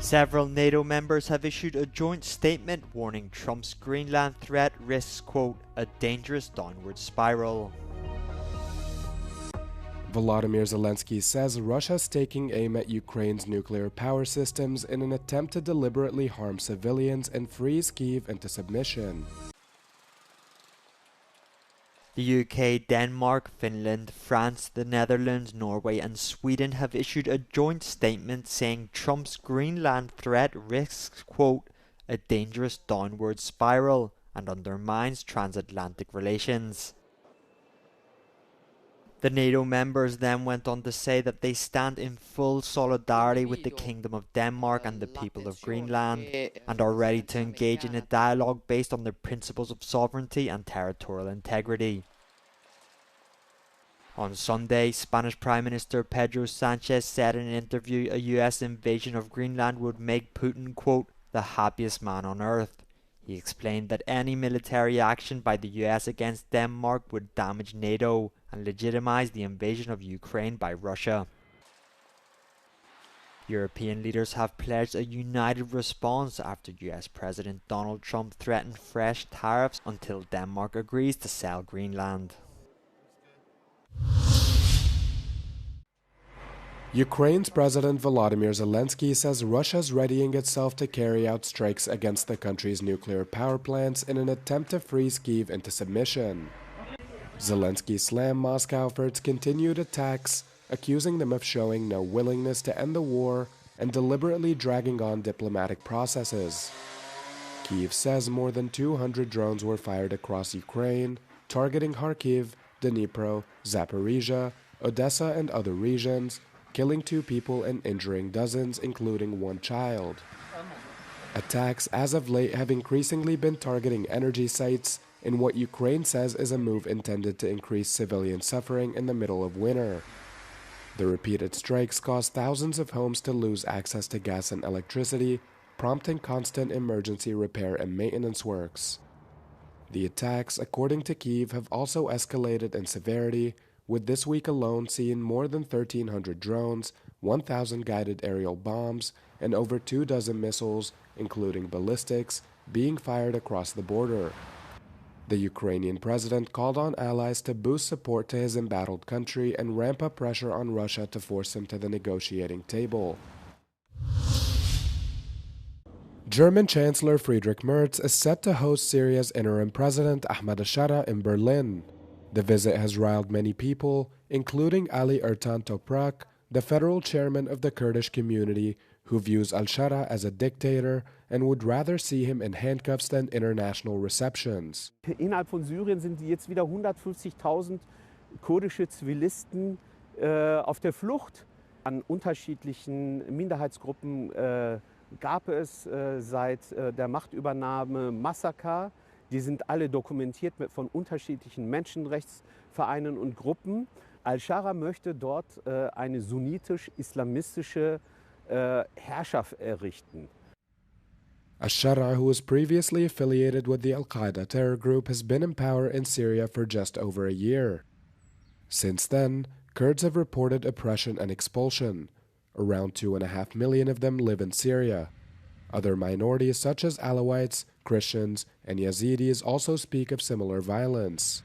Several NATO members have issued a joint statement warning Trump's Greenland threat risks, quote, a dangerous downward spiral. Volodymyr Zelensky says Russia's taking aim at Ukraine's nuclear power systems in an attempt to deliberately harm civilians and freeze Kyiv into submission. The UK, Denmark, Finland, France, the Netherlands, Norway and Sweden have issued a joint statement saying Trump's Greenland threat risks, quote, a dangerous downward spiral and undermines transatlantic relations. The NATO members then went on to say that they stand in full solidarity with the Kingdom of Denmark and the people of Greenland and are ready to engage in a dialogue based on the principles of sovereignty and territorial integrity. On Sunday, Spanish Prime Minister Pedro Sanchez said in an interview a US invasion of Greenland would make Putin, quote, the happiest man on earth. He explained that any military action by the US against Denmark would damage NATO and legitimize the invasion of Ukraine by Russia. European leaders have pledged a united response after US President Donald Trump threatened fresh tariffs until Denmark agrees to sell Greenland. Ukraine's President Volodymyr Zelensky says Russia's readying itself to carry out strikes against the country's nuclear power plants in an attempt to freeze Kyiv into submission. Zelensky slammed Moscow for its continued attacks, accusing them of showing no willingness to end the war and deliberately dragging on diplomatic processes. Kyiv says more than 200 drones were fired across Ukraine, targeting Kharkiv, Dnipro, Zaporizhia, Odessa and other regions, killing 2 people and injuring dozens, including 1 child. Attacks as of late have increasingly been targeting energy sites in what Ukraine says is a move intended to increase civilian suffering in the middle of winter. The repeated strikes caused thousands of homes to lose access to gas and electricity, prompting constant emergency repair and maintenance works. The attacks, according to Kyiv, have also escalated in severity, with this week alone seeing more than 1,300 drones, 1,000 guided aerial bombs, and over 24 missiles, including ballistics, being fired across the border. The Ukrainian president called on allies to boost support to his embattled country and ramp up pressure on Russia to force him to the negotiating table. German Chancellor Friedrich Merz is set to host Syria's interim president Ahmed al-Shara in Berlin. The visit has riled many people, including Ali Ertan Toprak, the federal chairman of the Kurdish community, who views al-Shara as a dictator and would rather see him in handcuffs than international receptions. Innerhalb von Syrien sind jetzt wieder 150.000 kurdische Zivilisten auf der Flucht. An unterschiedlichen Minderheitsgruppen gab es seit der Machtübernahme Massaker. Die sind alle dokumentiert von unterschiedlichen Menschenrechtsvereinen und Gruppen. Al-Shara möchte dort eine sunnitisch-islamistische Herrschaft errichten. Al-Shara, who was previously affiliated with the Al-Qaeda terror group, has been in power in Syria for just over a year. Since then, Kurds have reported oppression and expulsion. Around 2.5 million of them live in Syria. Other minorities such as Alawites, Christians, and Yazidis also speak of similar violence.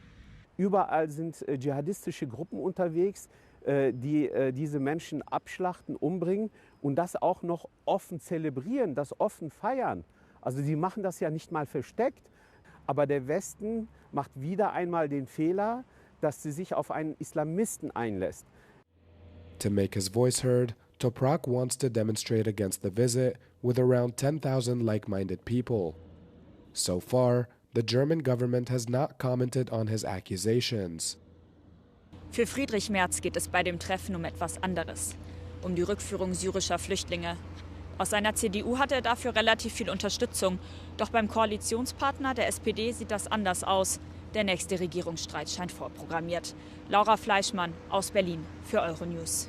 Überall sind dschihadistische Gruppen unterwegs, die diese Menschen abschlachten, umbringen und das auch noch offen zelebrieren, das offen feiern. Also sie machen das ja nicht mal versteckt, aber der Westen macht wieder einmal den Fehler, dass sie sich auf einen Islamisten einlässt. To make his voice heard, Toprak wants to demonstrate against the visit with around 10,000 like-minded people. So far, the German government has not commented on his accusations. Für Friedrich Merz geht es bei dem Treffen um etwas anderes, um die Rückführung syrischer Flüchtlinge. Aus seiner CDU hat er dafür relativ viel Unterstützung, doch beim Koalitionspartner der SPD sieht das anders aus. Der nächste Regierungsstreit scheint vorprogrammiert. Laura Fleischmann aus Berlin für euronews.